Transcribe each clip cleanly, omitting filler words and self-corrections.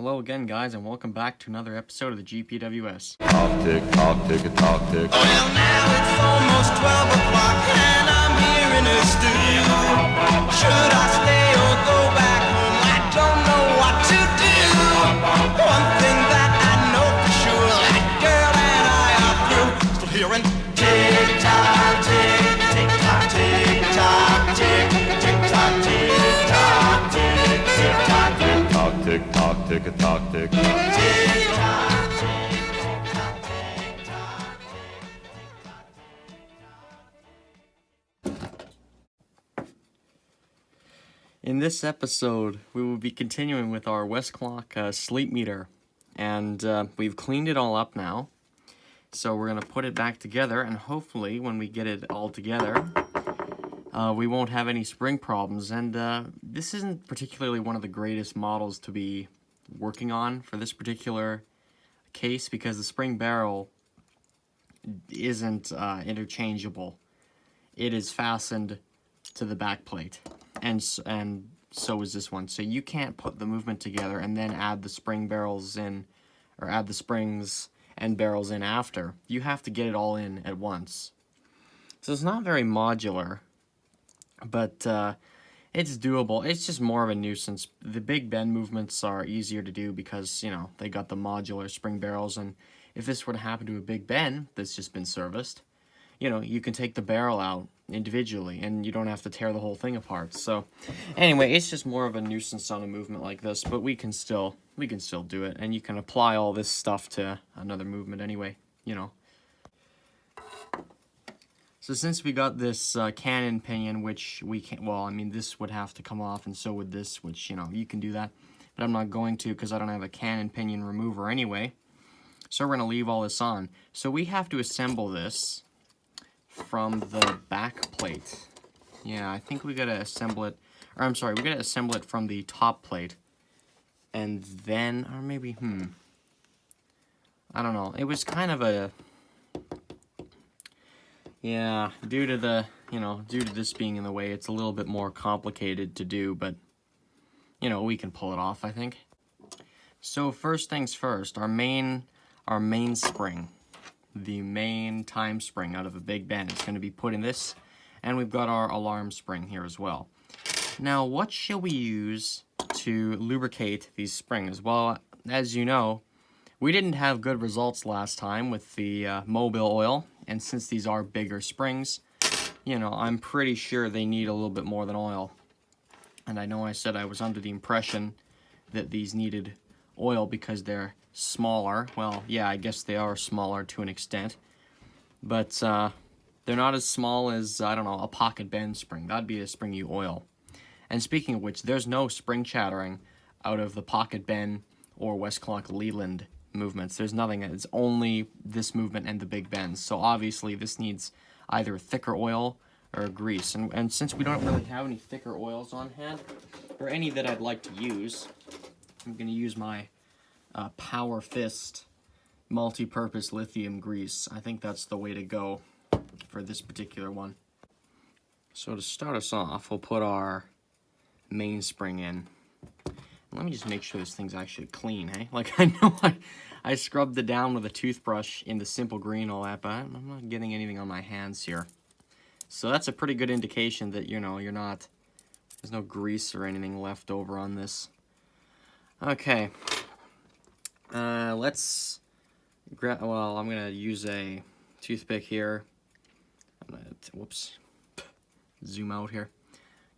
Hello again, guys, and welcome back to another episode of the GPWS. Talk tick, talk tick, talk tick. Well, now it's almost 12 o'clock and I'm here in a stew. Should I stay or go back home? I don't know what to do. One thing that I know for sure, that girl and I are through. Still hearing tick-tock, tick, tick-tock, tick-tock, tick, tick-tock, tick-tock, tick, tick-tock, tick. Talk tick, talk tick, talk tick. In this episode, we will be continuing with our Westclox sleep meter, and we've cleaned it all up now. So we're going to put it back together, and hopefully when we get it all together, we won't have any spring problems. And this isn't particularly one of the greatest models to be working on for this particular case, because the spring barrel isn't interchangeable. It is fastened to the back plate, and so is this one. So you can't put the movement together and then add the spring barrels in, or add the springs and barrels in after. You have to get it all in at once. So it's not very modular, but it's doable. It's just more of a nuisance. The big bend movements are easier to do because, you know, they got the modular spring barrels, and if this were to happen to a big bend that's just been serviced, you know, you can take the barrel out individually and you don't have to tear the whole thing apart. So anyway, it's just more of a nuisance on a movement like this, but we can still do it, and you can apply all this stuff to another movement anyway, you know. So since we got this cannon pinion, which we can't, well, I mean, this would have to come off, and so would this, which, you know, you can do that, but I'm not going to because I don't have a cannon pinion remover anyway. So we're going to leave all this on. So we have to assemble this from the back plate. Yeah, I think we got to assemble it, or I'm sorry, we got to assemble it from the top plate, and then, or maybe, I don't know. It was kind of a, yeah, due to this being in the way, it's a little bit more complicated to do, but, you know, we can pull it off, I think. So first things first, our main spring, the main time spring out of a big bend, is going to be put in this, and we've got our alarm spring here as well. Now, what shall we use to lubricate these springs? Well, as you know, we didn't have good results last time with the mobile oil, and since these are bigger springs, you know, I'm pretty sure they need a little bit more than oil. And I know I said I was under the impression that these needed oil because they're smaller. Well, yeah, I guess they are smaller to an extent, but they're not as small as, I don't know, a pocket bend spring. That'd be a spring you oil. And speaking of which, there's no spring chattering out of the pocket bend or Westclox Leland movements. There's nothing. It's only this movement and the big bends. So obviously this needs either thicker oil or grease. And since we don't really have any thicker oils on hand, or any that I'd like to use, I'm going to use my Power Fist multi-purpose lithium grease. I think that's the way to go for this particular one. So to start us off, we'll put our mainspring in. Let me just make sure this thing's actually clean, hey? Like, I know I scrubbed it down with a toothbrush in the simple green, all that, but I'm not getting anything on my hands here. So that's a pretty good indication that, you know, there's no grease or anything left over on this. Okay. Let's grab, well, I'm going to use a toothpick here. I'm going to, whoops, zoom out here.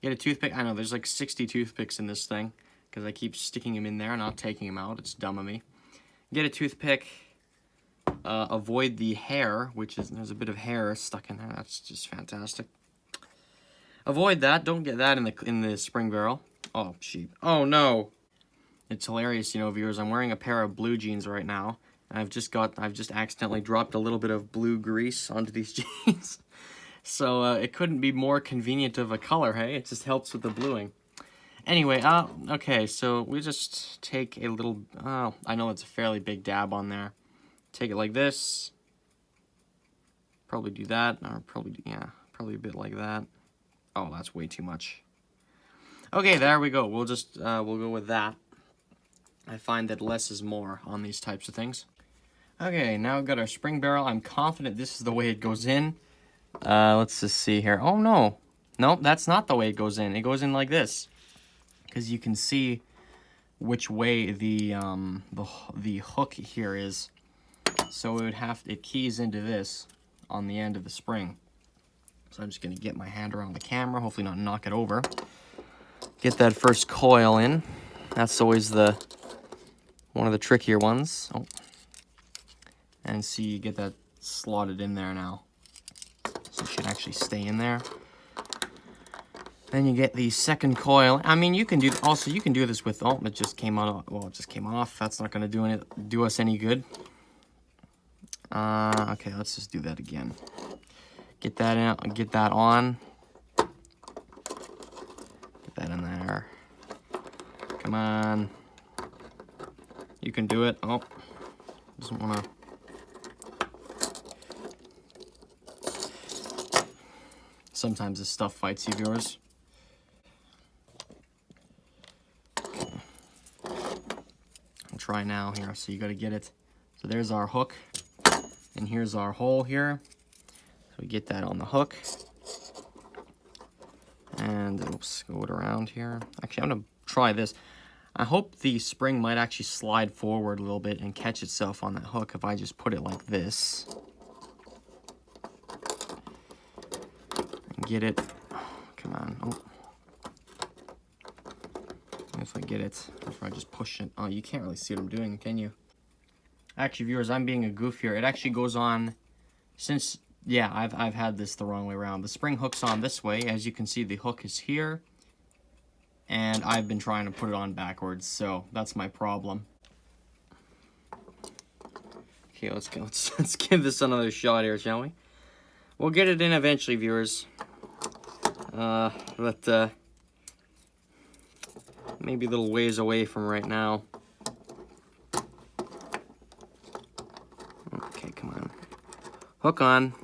Get a toothpick. I know, there's like 60 toothpicks in this thing, because I keep sticking them in there and not taking them out. It's dumb of me. Get a toothpick. Avoid the hair, there's a bit of hair stuck in there. That's just fantastic. Avoid that. Don't get that in the spring barrel. Oh, sheep. Oh, no. It's hilarious, you know, viewers. I'm wearing a pair of blue jeans right now, and I've just accidentally dropped a little bit of blue grease onto these jeans. So it couldn't be more convenient of a color, hey? It just helps with the bluing. Anyway, okay, so we just take a little, I know it's a fairly big dab on there. Take it like this. Probably do that, or probably a bit like that. Oh, that's way too much. Okay, there we go. We'll go with that. I find that less is more on these types of things. Okay, now we've got our spring barrel. I'm confident this is the way it goes in. Let's just see here. Oh, no. Nope, that's not the way it goes in. It goes in like this. Because you can see which way the hook here is. So it keys into this on the end of the spring. So I'm just going to get my hand around the camera, hopefully not knock it over. Get that first coil in. That's always one of the trickier ones. Oh. And see, you get that slotted in there now. So it should actually stay in there. Then you get the second coil. I mean, you can do this with, oh, it just came out. Well, it just came off. That's not going to do us any good. Okay, let's just do that again. Get that in, get that on. Get that in there. Come on. You can do it. Oh, doesn't want to. Sometimes this stuff fights you, viewers. Okay. I'll try now here. So you got to get it. So there's our hook, and here's our hole here. So we get that on the hook, and oops, go it around here. Actually, I'm gonna try this. I hope the spring might actually slide forward a little bit and catch itself on that hook if I just put it like this. And get it. Come on. Oh. If I get it, if I just push it. Oh, you can't really see what I'm doing, can you? Actually, viewers, I'm being a goof here. It actually goes on since, yeah, I've had this the wrong way around. The spring hooks on this way. As you can see, the hook is here. And I've been trying to put it on backwards, so that's my problem. Okay, let's go. Let's give this another shot here, shall we? We'll get it in eventually, viewers. But maybe a little ways away from right now. Okay, come on. Hook on.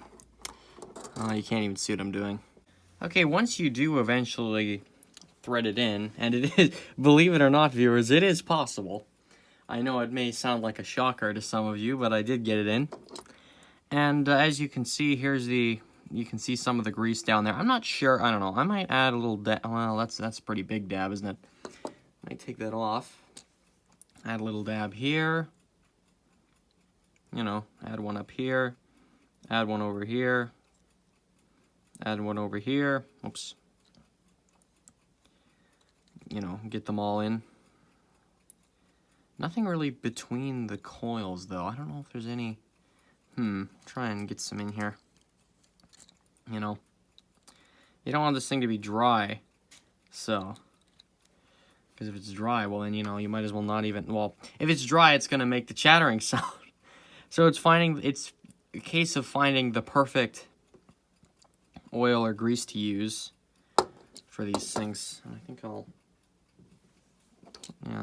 Oh, you can't even see what I'm doing. Okay, once you do eventually thread it in, and it is, believe it or not, viewers, it is possible. I know it may sound like a shocker to some of you, but I did get it in. And as you can see, you can see some of the grease down there. I'm not sure, I don't know, I might add a little dab. Well, that's a pretty big dab, isn't it? I might take that off. Add a little dab here. You know, add one up here. Add one over here. Add one over here. Oops. You know, get them all in. Nothing really between the coils, though. I don't know if there's any. Try and get some in here. You know, you don't want this thing to be dry, so. Because if it's dry, well, then, you know, you might as well not even. Well, if it's dry, it's going to make the chattering sound. So it's a case of finding the perfect oil or grease to use for these things. I think I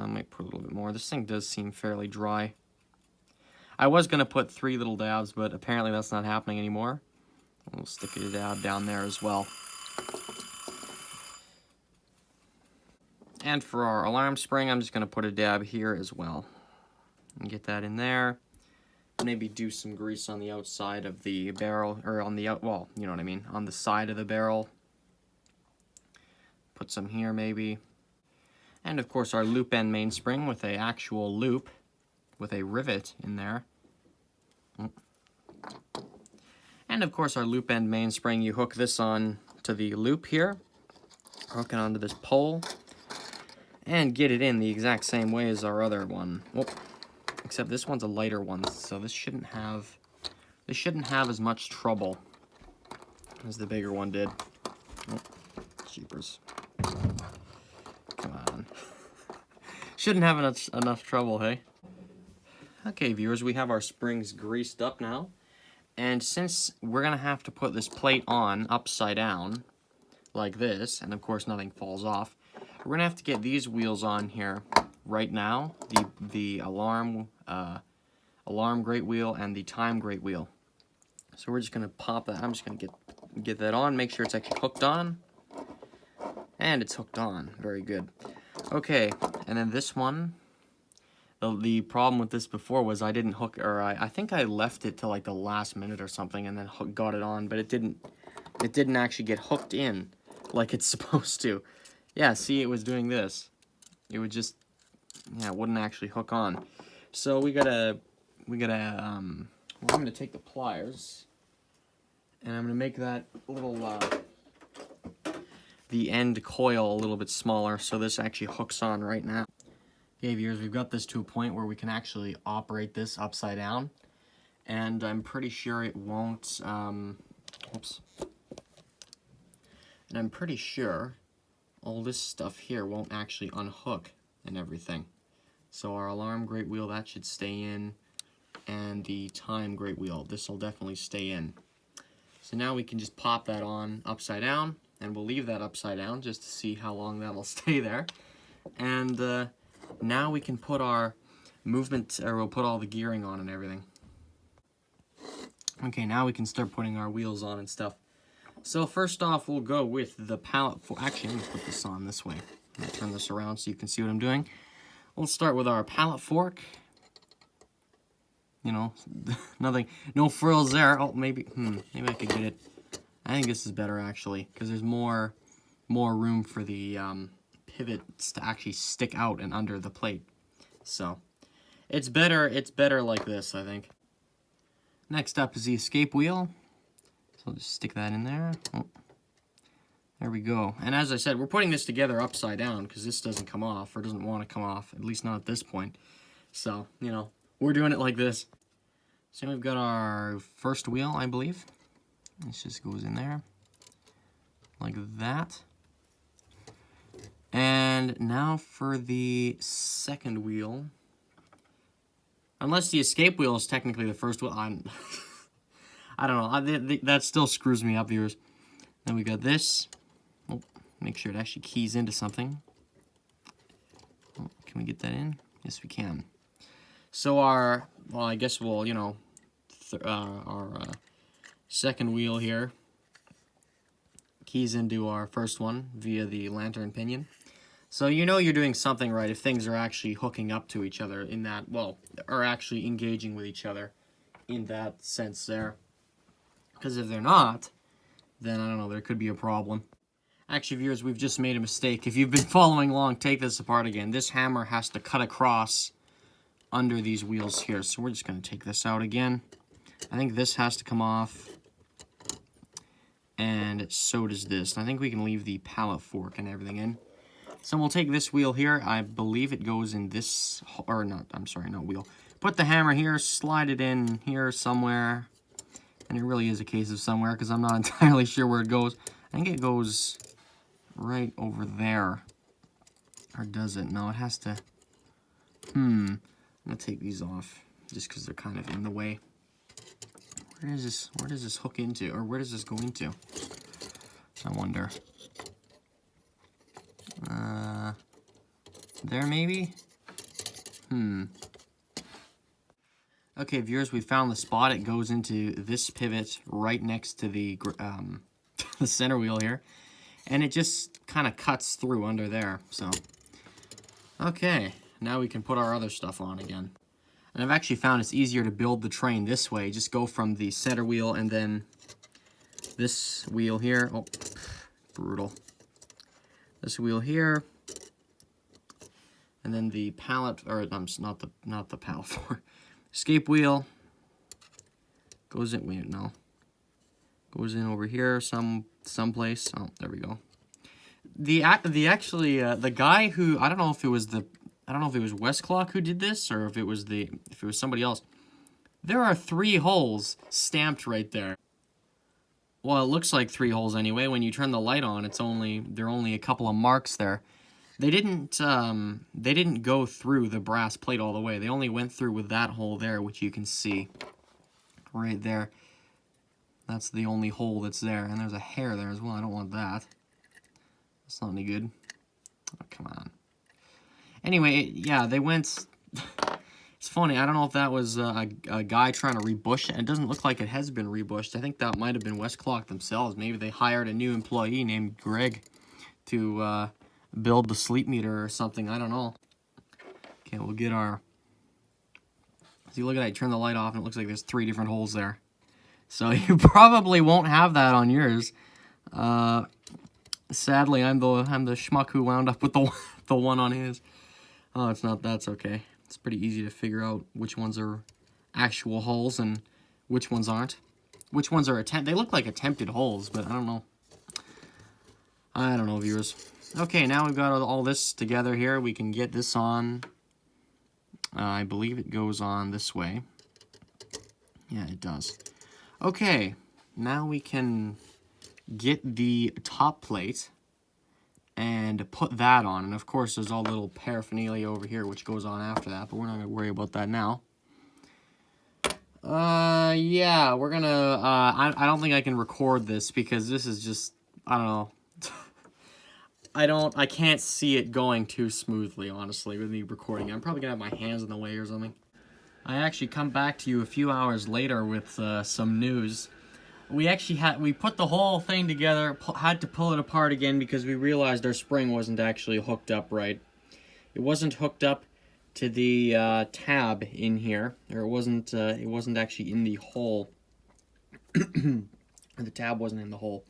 might put a little bit more. This thing does seem fairly dry. I was going to put 3 little dabs, but apparently that's not happening anymore. We'll stick a dab down there as well. And for our alarm spring, I'm just going to put a dab here as well. And get that in there. Maybe do some grease on the outside of the barrel, or on the well, you know what I mean, on the side of the barrel. Put some here maybe. And of course our loop end mainspring with a actual loop with a rivet in there. And of course our loop end mainspring, you hook this on to the loop here, hook it onto this pole, and get it in the exact same way as our other one. Whoop. Except this one's a lighter one, so this shouldn't have as much trouble as the bigger one did. Oh, jeepers. Come on. Shouldn't have enough trouble, hey? Okay, viewers, we have our springs greased up now. And since we're going to have to put this plate on upside down, like this, and of course nothing falls off, we're going to have to get these wheels on here right now, the alarm great wheel and the time great wheel. So we're just going to pop that. I'm just going to get that on, make sure it's actually hooked on. And it's hooked on. Very good. Okay, and then this one, The problem with this before was I didn't hook, or I think I left it till like the last minute or something, and then got it on, but it didn't actually get hooked in like it's supposed to. Yeah, see, it was doing this. It would just, yeah, it wouldn't actually hook on. So we gotta, well, I'm gonna take the pliers, and I'm gonna make that little, the end coil a little bit smaller, so this actually hooks on right now. Okay, viewers, we've got this to a point where we can actually operate this upside down, and I'm pretty sure it won't, oops. And I'm pretty sure all this stuff here won't actually unhook and everything. So our alarm great wheel, that should stay in, and the time great wheel, this will definitely stay in. So now we can just pop that on upside down, and we'll leave that upside down just to see how long that'll stay there. And now we can put our movement, or we'll put all the gearing on and everything. Okay, now we can start putting our wheels on and stuff. So first off, we'll go with the pallet fork. Actually, I'm going to put this on this way. I'm going to turn this around so you can see what I'm doing. We'll start with our pallet fork. You know, nothing, no frills there. Oh, maybe I could get it. I think this is better actually, because there's more room for the pivots to actually stick out and under the plate. So it's better like this, I think. Next up is the escape wheel. So I'll just stick that in there. Oh, there we go. And as I said, we're putting this together upside down because this doesn't come off, or doesn't want to come off, at least not at this point. So, you know, we're doing it like this. So we've got our first wheel, I believe. This just goes in there, like that. And now for the second wheel. Unless the escape wheel is technically the first wheel, I don't know. That still screws me up, viewers. Then we got this. Oh, make sure it actually keys into something. Oh, can we get that in? Yes, we can. So our, well, I guess we'll, you know, our second wheel here keys into our first one via the lantern pinion. So you know you're doing something right if things are actually hooking up to each other in that, well, are actually engaging with each other in that sense there. Because if they're not, then I don't know, there could be a problem. Actually, viewers, we've just made a mistake. If you've been following along, take this apart again. This hammer has to cut across under these wheels here. So we're just going to take this out again. I think this has to come off. And so does this. I think we can leave the pallet fork and everything in. So we'll take this wheel here. I believe it goes in this, or not, I'm sorry, not wheel. Put the hammer here, slide it in here somewhere. And it really is a case of somewhere because I'm not entirely sure where it goes. I think it goes right over there. Or does it? No, it has to. I'm going to take these off just because they're kind of in the way. Where does this hook into? Or where does this go into? I wonder. There maybe? Okay, viewers, we found the spot. It goes into this pivot right next to the the center wheel here. And it just kind of cuts through under there, so. Okay, now we can put our other stuff on again. And I've actually found it's easier to build the train this way. Just go from the center wheel and then this wheel here. Oh, brutal. This wheel here. And then the pallet, or not the pallet fork. Escape wheel goes in. Wait, no. Goes in over here, someplace. Oh, there we go. The guy who, I don't know if it was Westclox who did this, or if it was somebody else. There are 3 holes stamped right there. Well, it looks like 3 holes anyway. When you turn the light on, there are only a couple of marks there. They didn't go through the brass plate all the way. They only went through with that hole there, which you can see right there. That's the only hole that's there, and there's a hair there as well. I don't want that. That's not any good. Oh, come on. Anyway, yeah, they went. It's funny. I don't know if that was a guy trying to rebush it. It doesn't look like it has been rebushed. I think that might have been Westclox themselves. Maybe they hired a new employee named Greg to build the sleep meter or something. I don't know. Okay, we'll get our See, look at that. You turn the light off and it looks like there's 3 different holes there. So you probably won't have that on yours. Sadly, I'm the schmuck who wound up with the one on his. Oh, it's not. That's okay. It's pretty easy to figure out which ones are actual holes and which ones aren't. Which ones are they look like attempted holes, but I don't know. I don't know, viewers. Okay, now we've got all this together here. We can get this on. I believe it goes on this way. Yeah, it does. Okay, now we can get the top plate and put that on. And of course, there's all the little paraphernalia over here, which goes on after that, but we're not going to worry about that now. Yeah, we're going to, I don't think I can record this because this is just, I don't know. I can't see it going too smoothly, honestly, with me recording. I'm probably going to have my hands in the way or something. I actually come back to you a few hours later with some news. We put the whole thing together, had to pull it apart again because we realized our spring wasn't actually hooked up right. It wasn't hooked up to the tab in here, or it wasn't actually in the hole. The tab wasn't in the hole.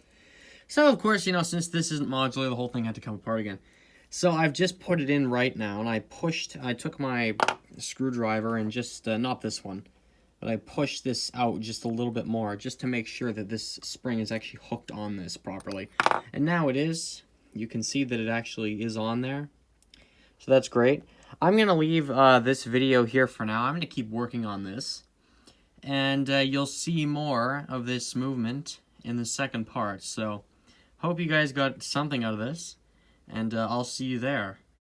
So, of course, you know, since this isn't modular, the whole thing had to come apart again. So, I've just put it in right now, and I took my screwdriver and just, not this one, but I pushed this out just a little bit more, just to make sure that this spring is actually hooked on this properly. And now it is. You can see that it actually is on there. So, that's great. I'm going to leave this video here for now. I'm going to keep working on this. And you'll see more of this movement in the second part. So, hope you guys got something out of this, and I'll see you there.